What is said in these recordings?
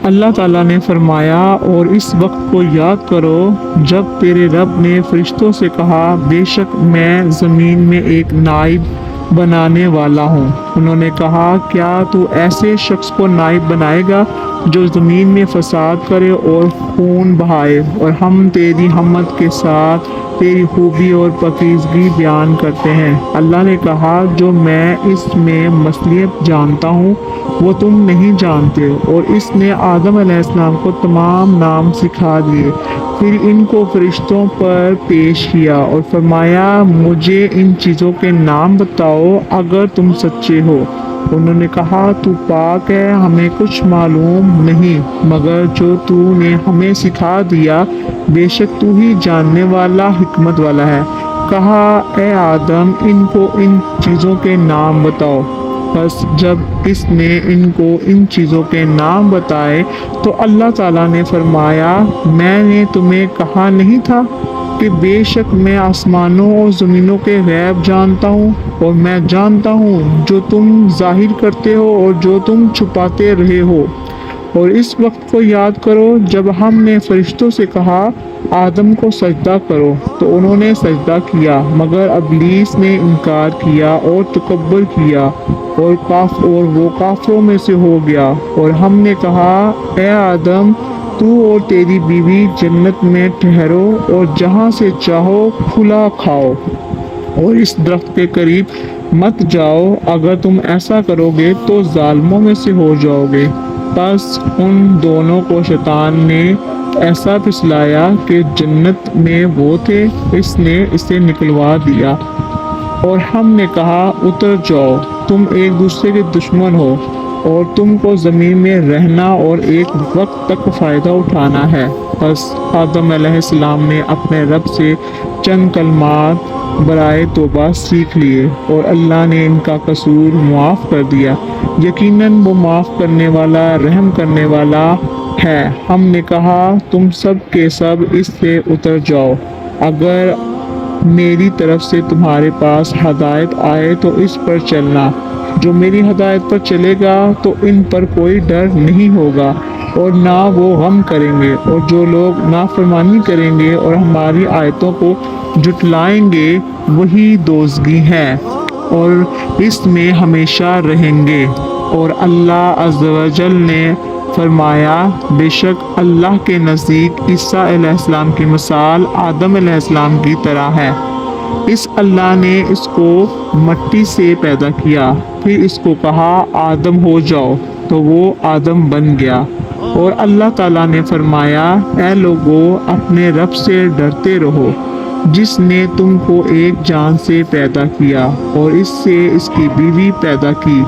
اللہ تعالیٰ نے فرمایا اور اس وقت کو یاد کرو جب تیرے رب نے فرشتوں سے کہا بے شک میں زمین میں ایک نائب بنانے والا ہوں۔ انہوں نے کہا کیا تو ایسے شخص کو نائب بنائے گا جو زمین میں فساد کرے اور خون بہائے، اور ہم تیری حمد کے ساتھ تیری خوبی اور پاکیزگی بیان کرتے ہیں۔ اللہ نے کہا جو میں اس میں مصلحت جانتا ہوں وہ تم نہیں جانتے، اور اس نے آدم علیہ السلام کو تمام نام سکھا دیے۔ پھر ان کو فرشتوں پر پیش کیا اور فرمایا مجھے ان چیزوں کے نام بتاؤ اگر تم سچے ہو۔ انہوں نے کہا تو پاک ہے، ہمیں کچھ معلوم نہیں مگر جو تو نے ہمیں سکھا دیا، بے شک تو ہی جاننے والا حکمت والا ہے۔ کہا اے آدم ان کو ان چیزوں کے نام بتاؤ۔ بس جب اس نے ان کو ان چیزوں کے نام بتائے تو اللہ تعالیٰ نے فرمایا میں نے تمہیں کہا نہیں تھا کہ بے شک میں آسمانوں اور زمینوں کے غیب جانتا ہوں، اور میں جانتا ہوں جو تم ظاہر کرتے ہو اور جو تم چھپاتے رہے ہو۔ اور اس وقت کو یاد کرو جب ہم نے فرشتوں سے کہا آدم کو سجدہ کرو تو انہوں نے سجدہ کیا مگر ابلیس نے انکار کیا اور تکبر کیا اور وہ کافروں میں سے ہو گیا۔ اور ہم نے کہا اے آدم تو اور تیری بیوی جنت میں ٹھہرو اور جہاں سے چاہو کھلا کھاؤ، اور اس درخت کے قریب مت جاؤ، اگر تم ایسا کرو گے تو ظالموں میں سے ہو جاؤ گے۔ پس ان دونوں کو شیطان نے ایسا پھسلایا کہ جنت میں وہ تھے، اس نے اسے نکلوا دیا، اور ہم نے کہا اتر جاؤ، تم ایک دوسرے کے دشمن ہو، اور تم کو زمین میں رہنا اور ایک وقت تک فائدہ اٹھانا ہے۔ پس آدم علیہ السلام نے اپنے رب سے چند کلمات برائے توبہ سیکھ لیے اور اللہ نے ان کا قصور معاف کر دیا، یقیناً وہ معاف کرنے والا رحم کرنے والا ہے۔ ہم نے کہا تم سب کے سب اس سے اتر جاؤ، اگر میری طرف سے تمہارے پاس ہدایت آئے تو اس پر چلنا، جو میری ہدایت پر چلے گا تو ان پر کوئی ڈر نہیں ہوگا اور نہ وہ غم کریں گے، اور جو لوگ نافرمانی کریں گے اور ہماری آیتوں کو جھٹلائیں گے وہی دوزخی ہیں اور اس میں ہمیشہ رہیں گے۔ اور اللہ عز و جل نے فرمایا بے شک اللہ کے نزدیک عیسیٰ علیہ السلام کی مثال آدم علیہ السلام کی طرح ہے۔ اس اللہ نے اس کو مٹی سے پیدا کیا، پھر اس کو کہا آدم ہو جاؤ تو وہ آدم بن گیا۔ اور اللہ تعالیٰ نے فرمایا اے لوگو اپنے رب سے ڈرتے رہو جس نے تم کو ایک جان سے پیدا کیا اور اس سے اس کی بیوی پیدا کی،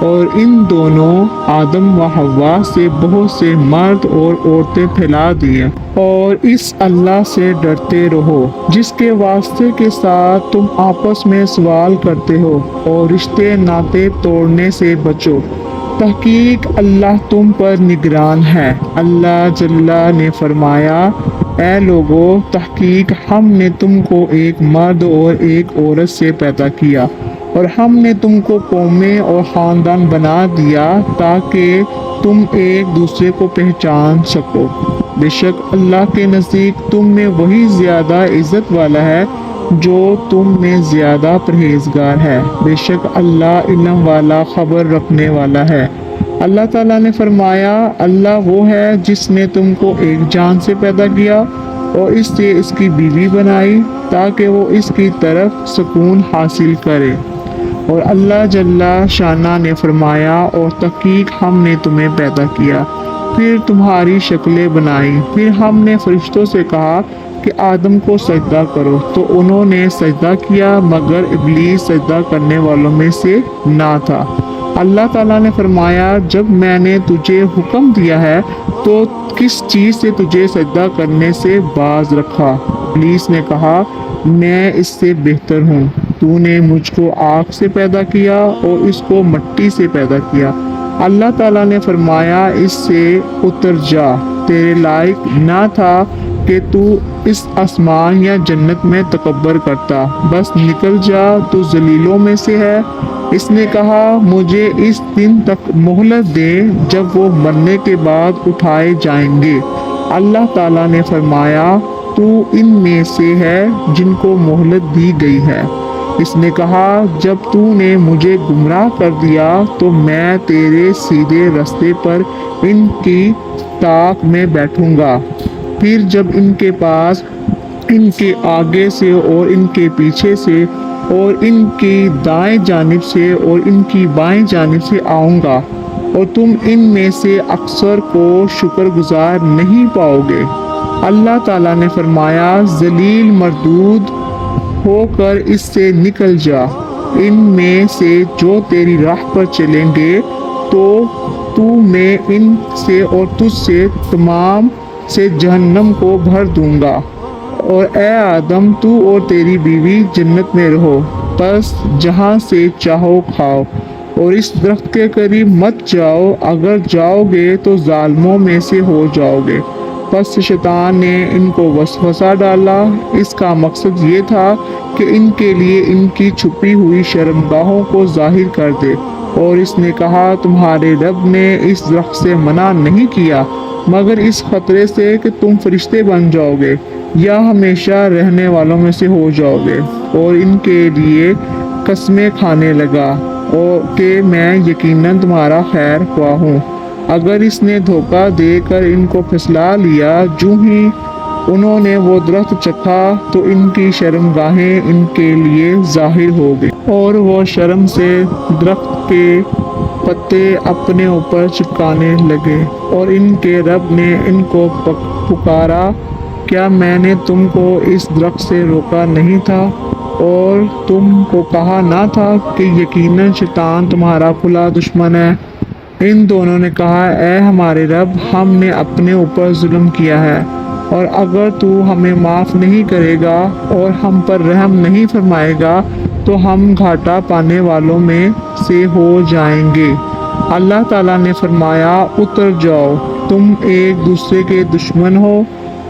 اور ان دونوں آدم و حوا سے بہت سے مرد اور عورتیں پھیلا دیے۔ اور اس اللہ سے ڈرتے رہو جس کے واسطے کے ساتھ تم آپس میں سوال کرتے ہو، اور رشتے ناطے توڑنے سے بچو، تحقیق اللہ تم پر نگران ہے۔ اللہ جل نے فرمایا اے لوگو تحقیق ہم نے تم کو ایک مرد اور ایک عورت سے پیدا کیا، اور ہم نے تم کو قومیں اور خاندان بنا دیا تاکہ تم ایک دوسرے کو پہچان سکو۔ بے شک اللہ کے نزدیک تم میں وہی زیادہ عزت والا ہے جو تم میں زیادہ پرہیزگار ہے۔ بے شک اللہ علم والا خبر رکھنے والا ہے۔ اللہ تعالیٰ نے فرمایا اللہ وہ ہے جس نے تم کو ایک جان سے پیدا کیا اور اس سے اس کی بیوی بنائی تاکہ وہ اس کی طرف سکون حاصل کرے۔ اور اللہ جل شانہ نے فرمایا اور تحقیق ہم نے تمہیں پیدا کیا، پھر تمہاری شکلیں بنائی، پھر ہم نے فرشتوں سے کہا کہ آدم کو سجدہ کرو تو انہوں نے سجدہ کیا مگر ابلیس سجدہ کرنے والوں میں سے نہ تھا۔ اللہ تعالیٰ نے فرمایا جب میں نے تجھے حکم دیا ہے تو کس چیز سے تجھے سجدہ کرنے سے باز رکھا؟ ابلیس نے کہا میں اس سے بہتر ہوں، تو نے مجھ کو آگ سے پیدا کیا اور اس کو مٹی سے پیدا کیا۔ اللہ تعالیٰ نے فرمایا اس سے اتر جا، تیرے لائق نہ تھا کہ تو اس آسمان یا جنت میں تکبر کرتا، بس نکل جا، تو ذلیلوں میں سے ہے۔ اس نے کہا مجھے اس دن تک مہلت دے جب وہ مرنے کے بعد اٹھائے جائیں گے۔ اللہ تعالیٰ نے فرمایا تو ان میں سے ہے جن کو مہلت دی گئی ہے۔ اس نے کہا جب تو نے مجھے گمراہ کر دیا تو میں تیرے سیدھے رستے پر ان کی طاق میں بیٹھوں گا، پھر جب ان کے پاس، ان کے آگے سے اور ان کے پیچھے سے اور ان کی دائیں جانب سے اور ان کی بائیں جانب سے آؤں گا، اور تم ان میں سے اکثر کو شکر گزار نہیں پاؤ گے۔ اللہ تعالیٰ نے فرمایا ذلیل مردود ہو کر اس سے نکل جا، ان میں سے جو تیری راہ پر چلیں گے تو میں ان سے اور تجھ سے تمام سے جہنم کو بھر دوں گا، اور اے آدم تو اور تیری بیوی جنت میں رہو، بس جہاں سے چاہو کھاؤ، اور اس درخت کے قریب مت جاؤ، اگر جاؤ گے تو ظالموں میں سے ہو جاؤ گے۔ پس شیطان نے ان کو وسوسہ ڈالا، اس کا مقصد یہ تھا کہ ان کے لیے ان کی چھپی ہوئی شرمگاہوں کو ظاہر کر دے، اور اس نے کہا تمہارے رب نے اس درخت سے منع نہیں کیا مگر اس خطرے سے کہ تم فرشتے بن جاؤ گے یا ہمیشہ رہنے والوں میں سے ہو جاؤ گے، اور ان کے لیے قسمیں کھانے لگا اور کہ میں یقیناً تمہارا خیر خواہ ہوں۔ اگر اس نے دھوکہ دے کر ان کو پھسلا لیا، جو ہی انہوں نے وہ درخت چکھا تو ان کی شرمگاہیں ان کے لیے ظاہر ہو گئی، اور وہ شرم سے درخت کے پتے اپنے اوپر چپکانے لگے، اور ان کے رب نے ان کو پکارا کیا میں نے تم کو اس درخت سے روکا نہیں تھا اور تم کو کہا نہ تھا کہ یقیناً شیطان تمہارا کھلا دشمن ہے؟ ان دونوں نے کہا اے ہمارے رب ہم نے اپنے اوپر ظلم کیا ہے، اور اگر تو ہمیں معاف نہیں کرے گا اور ہم پر رحم نہیں فرمائے گا تو ہم گھاٹا پانے والوں میں سے ہو جائیں گے۔ اللہ تعالیٰ نے فرمایا اتر جاؤ، تم ایک دوسرے کے دشمن ہو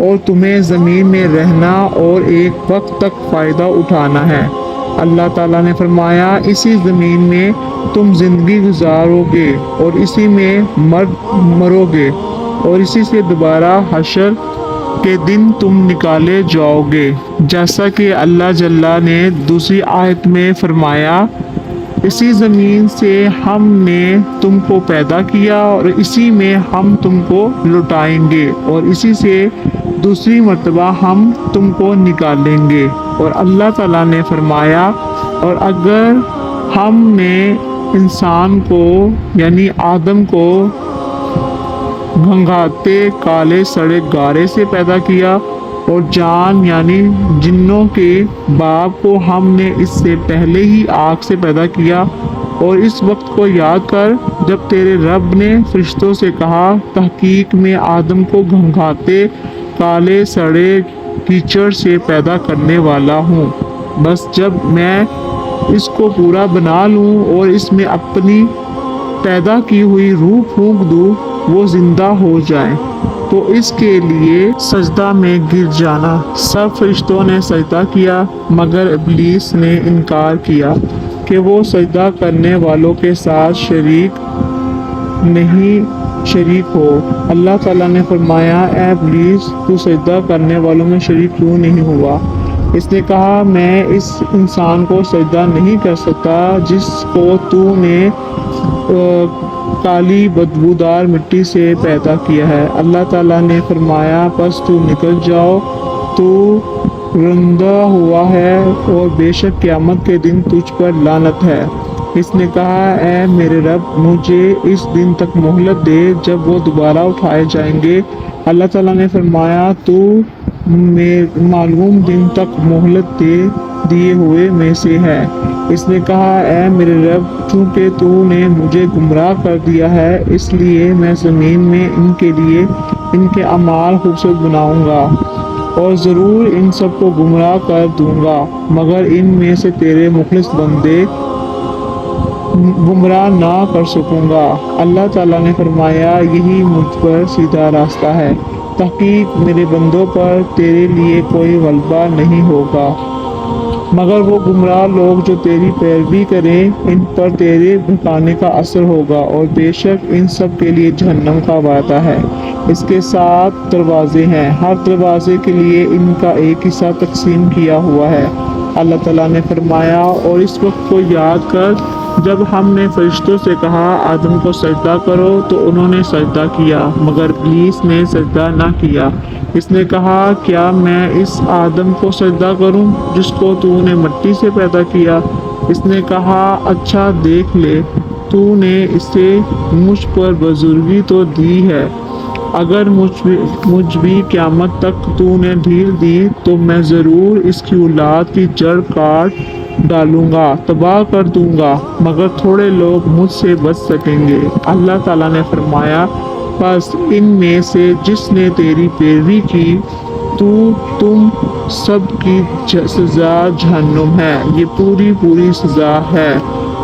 اور تمہیں زمین میں رہنا اور ایک وقت تک فائدہ اٹھانا ہے۔ اللہ تعالیٰ نے فرمایا اسی زمین میں تم زندگی گزارو گے اور اسی میں مرو گے، اور اسی سے دوبارہ حشر کے دن تم نکالے جاؤ گے، جیسا کہ اللہ جل نے دوسری آیت میں فرمایا اسی زمین سے ہم نے تم کو پیدا کیا اور اسی میں ہم تم کو لوٹائیں گے اور اسی سے دوسری مرتبہ ہم تم کو نکالیں گے۔ اور اللہ تعالیٰ نے فرمایا اور اگر ہم نے انسان کو یعنی آدم کو گھنگھاتے کالے سڑے گارے سے پیدا کیا اور جان یعنی جنوں کے باپ کو ہم نے اس سے پہلے ہی آگ سے پیدا کیا، اور اس وقت کو یاد کر جب تیرے رب نے فرشتوں سے کہا تحقیق میں آدم کو گھنگھاتے کالے سڑے کیچڑ سے پیدا کرنے والا ہوں، بس جب میں اس کو پورا بنا لوں اور اس میں اپنی پیدا کی ہوئی روح پھونک دوں وہ زندہ ہو جائے تو اس کے لیے سجدہ میں گر جانا۔ سب فرشتوں نے سجدہ کیا مگر ابلیس نے انکار کیا کہ وہ سجدہ کرنے والوں کے ساتھ شریک ہو۔ اللہ تعالیٰ نے فرمایا اے ابلیس تو سجدہ کرنے والوں میں شریک کیوں نہیں ہوا؟ اس نے کہا میں اس انسان کو سجدہ نہیں کر سکتا جس کو تو نے کالی بدبودار مٹی سے پیدا کیا ہے۔ اللہ تعالیٰ نے فرمایا پس تو نکل جاؤ، تو رندا ہوا ہے اور بے شک قیامت کے دن تجھ پر لعنت ہے۔ اس نے کہا اے میرے رب مجھے اس دن تک مہلت دے جب وہ دوبارہ اٹھائے جائیں گے۔ اللہ تعالیٰ نے فرمایا تو معلوم دن تک مہلت دیے ہوئے میں سے ہے۔ اس نے کہا اے میرے رب چونکہ تو نے مجھے گمراہ کر دیا ہے اس لیے میں زمین میں ان کے لیے ان کے اعمال خوبصورت بناؤں گا اور ضرور ان سب کو گمراہ کر دوں گا مگر ان میں سے تیرے مخلص بندے گمراہ نہ کر سکوں گا۔ اللہ تعالیٰ نے فرمایا یہی مجھ پر سیدھا راستہ ہے۔ تحقیق میرے بندوں پر تیرے لیے کوئی غلبہ نہیں ہوگا، مگر وہ گمراہ لوگ جو تیری پیروی کریں ان پر تیرے بھٹکانے کا اثر ہوگا، اور بے شک ان سب کے لیے جہنم کا وعدہ ہے۔ اس کے 7 دروازے ہیں، ہر دروازے کے لیے ان کا ایک حصہ تقسیم کیا ہوا ہے۔ اللہ تعالیٰ نے فرمایا، اور اس وقت کو یاد کر جب ہم نے فرشتوں سے کہا آدم کو سجدہ کرو تو انہوں نے سجدہ کیا، مگر ابلیس نے سجدہ نہ کیا۔ اس نے کہا کیا میں اس آدم کو سجدہ کروں جس کو تو نے مٹی سے پیدا کیا؟ اس نے کہا اچھا دیکھ لے، تو نے اسے مجھ پر بزرگی تو دی ہے، اگر مجھ بھی قیامت تک تو نے ڈھیل دی تو میں ضرور اس کی اولاد کی جڑ کاٹ ڈالوں گا، تباہ کر دوں گا، مگر تھوڑے لوگ مجھ سے بچ سکیں گے۔ اللہ تعالیٰ نے فرمایا بس ان میں سے جس نے تیری پیروی کی تو تم سب کی سزا جہنم ہے، یہ پوری سزا ہے،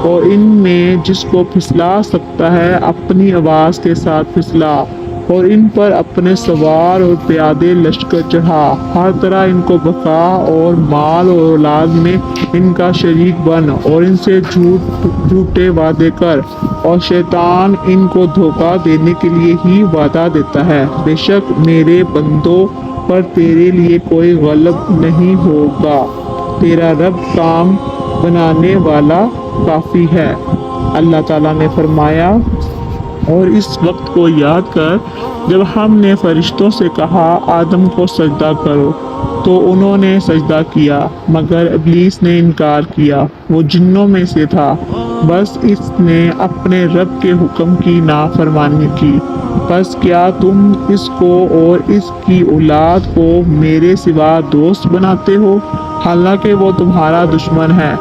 اور ان میں جس کو پھسلا سکتا ہے اپنی آواز کے ساتھ پھسلا، اور ان پر اپنے سوار اور پیادے لشکر چڑھا، ہر طرح ان کو بقا اور مال اور اولاد میں ان کا شریک بن، اور ان سے جھوٹے وعدے کر، اور شیطان ان کو دھوکہ دینے کے لیے ہی وعدہ دیتا ہے۔ بے شک میرے بندوں پر تیرے لیے کوئی غلب نہیں ہوگا، تیرا رب کام بنانے والا کافی ہے۔ اللہ تعالیٰ نے فرمایا، اور اس وقت کو یاد کر جب ہم نے فرشتوں سے کہا آدم کو سجدہ کرو تو انہوں نے سجدہ کیا، مگر ابلیس نے انکار کیا، وہ جنوں میں سے تھا، بس اس نے اپنے رب کے حکم کی نافرمانی کی۔ بس کیا تم اس کو اور اس کی اولاد کو میرے سوا دوست بناتے ہو، حالانکہ وہ تمہارا دشمن ہے۔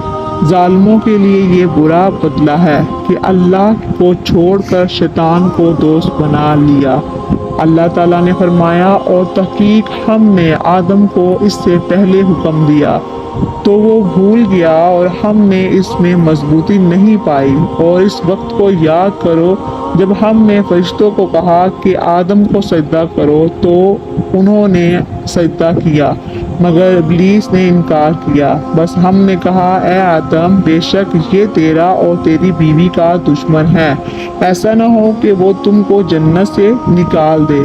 ظالموں کے لیے یہ برا بدلہ ہے کہ اللہ کو چھوڑ کر شیطان کو دوست بنا لیا۔ اللہ تعالیٰ نے فرمایا، اور تحقیق ہم نے آدم کو اس سے پہلے حکم دیا تو وہ بھول گیا اور ہم نے اس میں مضبوطی نہیں پائی۔ اور اس وقت کو یاد کرو جب ہم نے فرشتوں کو کہا کہ آدم کو سجدہ کرو تو انہوں نے سجدہ کیا، مگر ابلیس نے انکار کیا۔ بس ہم نے کہا اے آدم بے شک یہ تیرا اور تیری بیوی کا دشمن ہے، ایسا نہ ہو کہ وہ تم کو جنت سے نکال دے،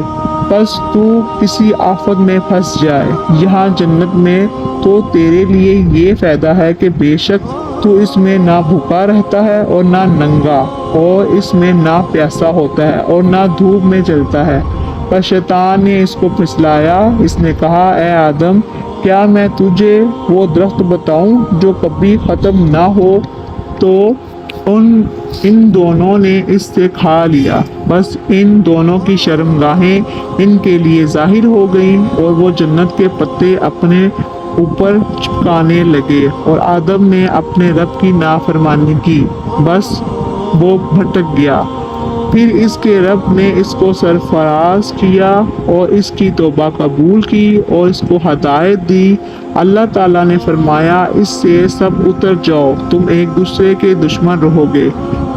بس تو کسی آفت میں پھنس جائے۔ یہاں جنت میں تو تیرے لیے یہ فائدہ ہے کہ بے شک تو اس میں نہ بھوکا رہتا ہے اور نہ ننگا، اور اس میں نہ پیاسا ہوتا ہے اور نہ دھوپ میں جلتا ہے۔ پر شیطان نے اس کو پھسلایا، اس نے کہا اے آدم کیا میں تجھے وہ درخت بتاؤں جو کبھی ختم نہ ہو؟ تو ان دونوں نے اس سے کھا لیا، بس ان دونوں کی شرمگاہیں ان کے لیے ظاہر ہو گئیں، اور وہ جنت کے پتے اپنے اوپر چپکانے لگے، اور آدم نے اپنے رب کی نافرمانی کی، بس وہ بھٹک گیا۔ پھر اس کے رب نے اس کو سرفراز کیا اور اس کی توبہ قبول کی اور اس کو ہدایت دی۔ اللہ تعالیٰ نے فرمایا اس سے سب اتر جاؤ، تم ایک دوسرے کے دشمن رہو گے،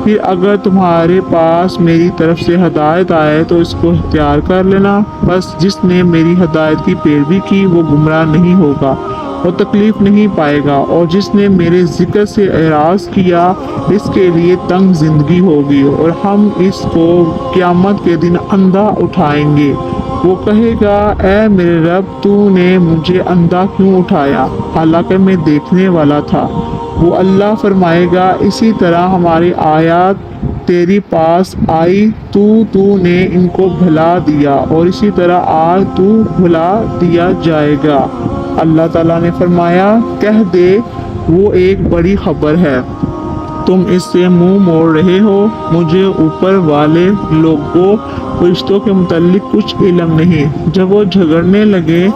پھر اگر تمہارے پاس میری طرف سے ہدایت آئے تو اس کو اختیار کر لینا، بس جس نے میری ہدایت کی پیروی کی وہ گمراہ نہیں ہوگا، وہ تکلیف نہیں پائے گا، اور جس نے میرے ذکر سے اعراض کیا اس کے لیے تنگ زندگی ہوگی، اور ہم اس کو قیامت کے دن اندھا اٹھائیں گے۔ وہ کہے گا اے میرے رب تو نے مجھے اندھا کیوں اٹھایا حالانکہ میں دیکھنے والا تھا؟ وہ اللہ فرمائے گا اسی طرح ہماری آیات تیری پاس آئی تو نے ان کو بھلا دیا، اور اسی طرح آج تو بھلا دیا جائے گا۔ اللہ تعالیٰ نے فرمایا کہہ دے وہ ایک بڑی خبر ہے، تم اس سے منہ موڑ رہے ہو، مجھے اوپر والے لوگوں فرشتوں کے متعلق کچھ علم نہیں۔ جب وہ جھگڑنے لگے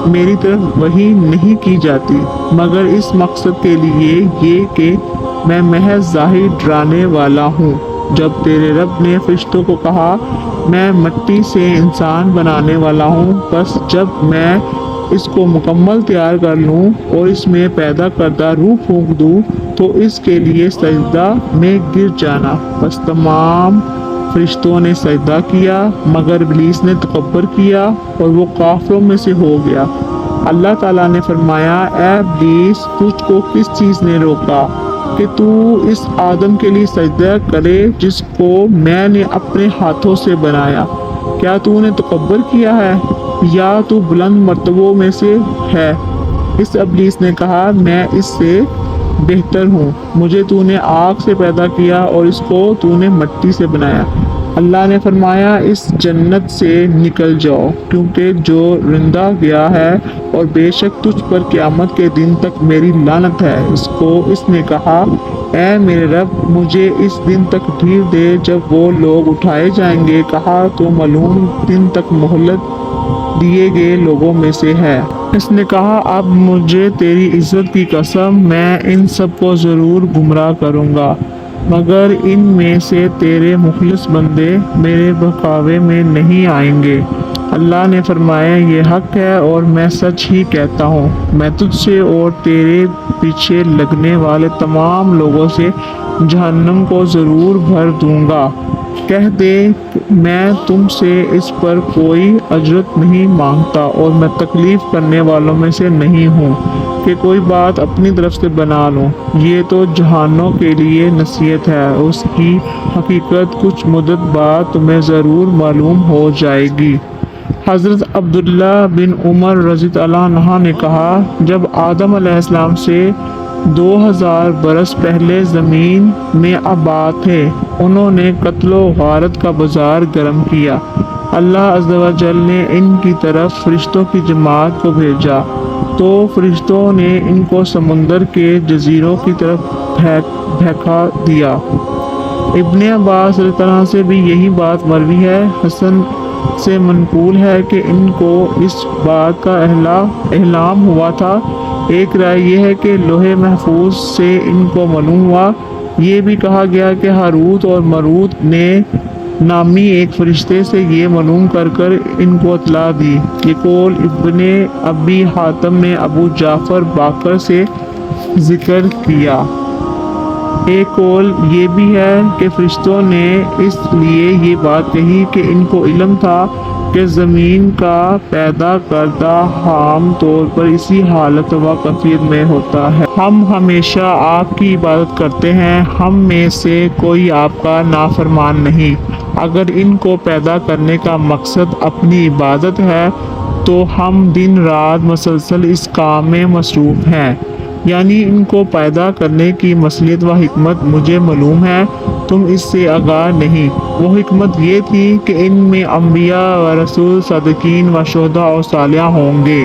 میری طرف وحی نہیں کی جاتی مگر اس مقصد کے لیے یہ کہ میں محض ظاہر ڈرانے والا ہوں۔ جب تیرے رب نے فرشتوں کو کہا میں مٹی سے انسان بنانے والا ہوں، بس جب میں اس کو مکمل تیار کر لوں اور اس میں پیدا کردہ روح پھونک دوں تو اس کے لیے سجدہ میں گر جانا۔ بس تمام فرشتوں نے سجدہ کیا مگر ابلیس نے تکبر کیا اور وہ کافروں میں سے ہو گیا۔ اللہ تعالیٰ نے فرمایا اے ابلیس تجھ کو کس چیز نے روکا کہ تو اس آدم کے لیے سجدہ کرے جس کو میں نے اپنے ہاتھوں سے بنایا؟ کیا تو نے تکبر کیا ہے یا تو بلند مرتبوں میں سے ہے؟ اس ابلیس نے کہا میں اس سے بہتر ہوں، مجھے تو نے آگ سے پیدا کیا اور اس کو تو نے مٹی سے بنایا۔ اللہ نے فرمایا اس جنت سے نکل جاؤ کیونکہ جو رندہ گیا ہے اور بے شک تجھ پر قیامت کے دن تک میری لعنت ہے۔ اس نے کہا اے میرے رب مجھے اس دن تک ڈھیر دے جب وہ لوگ اٹھائے جائیں گے۔ کہا تو معلوم دن تک مہلت دیے گئے لوگوں میں سے ہے۔ اس نے کہا اب مجھے تیری عزت کی قسم میں ان سب کو ضرور گمراہ کروں گا مگر ان میں سے تیرے مخلص بندے میرے بہکاوے میں نہیں آئیں گے۔ اللہ نے فرمایا یہ حق ہے اور میں سچ ہی کہتا ہوں، میں تجھ سے اور تیرے پیچھے لگنے والے تمام لوگوں سے جہنم کو ضرور بھر دوں گا۔ کہہ دے میں تم سے اس پر کوئی اجرت نہیں مانگتا اور میں تکلیف کرنے والوں میں سے نہیں ہوں کہ کوئی بات اپنی طرف سے بنا لوں۔ یہ تو جہانوں کے لیے نصیحت ہے، اس کی حقیقت کچھ مدت بعد تمہیں ضرور معلوم ہو جائے گی۔ حضرت عبداللہ بن عمر رضی اللہ عنہ نے کہا جب آدم علیہ السلام سے 2000 برس پہلے زمین میں آباد تھے انہوں نے قتل و غارت کا بازار گرم کیا۔ اللہ عز و جل نے ان کی طرف فرشتوں کی جماعت کو بھیجا تو فرشتوں نے ان کو سمندر کے جزیروں کی طرف بھیجا دیا۔ ابن عباس رضی اللہ عنہ سے بھی یہی بات مروی ہے۔ حسن سے منقول ہے کہ ان کو اس بات کا اعلام ہوا تھا۔ ایک رائے یہ ہے کہ لوح محفوظ سے ان کو معلوم ہوا۔ یہ بھی کہا گیا کہ ہاروت اور ماروت نے نامی ایک فرشتے سے یہ معلوم کر ان کو اطلاع دی۔ یہ قول ابن ابی حاتم نے ابو جعفر باقر سے ذکر کیا۔ ایک قول یہ بھی ہے کہ فرشتوں نے اس لیے یہ بات کہی کہ ان کو علم تھا کہ زمین کا پیدا کردہ عام طور پر اسی حالت و کیفیت میں ہوتا ہے۔ ہم ہمیشہ آپ کی عبادت کرتے ہیں، ہم میں سے کوئی آپ کا نافرمان نہیں۔ اگر ان کو پیدا کرنے کا مقصد اپنی عبادت ہے تو ہم دن رات مسلسل اس کام میں مصروف ہیں، یعنی ان کو پیدا کرنے کی مصلحت و حکمت مجھے معلوم ہے، تم اس سے آگاہ نہیں۔ وہ حکمت یہ تھی کہ ان میں انبیاء و رسول، صادقین و شہداء و صالحین ہوں گے۔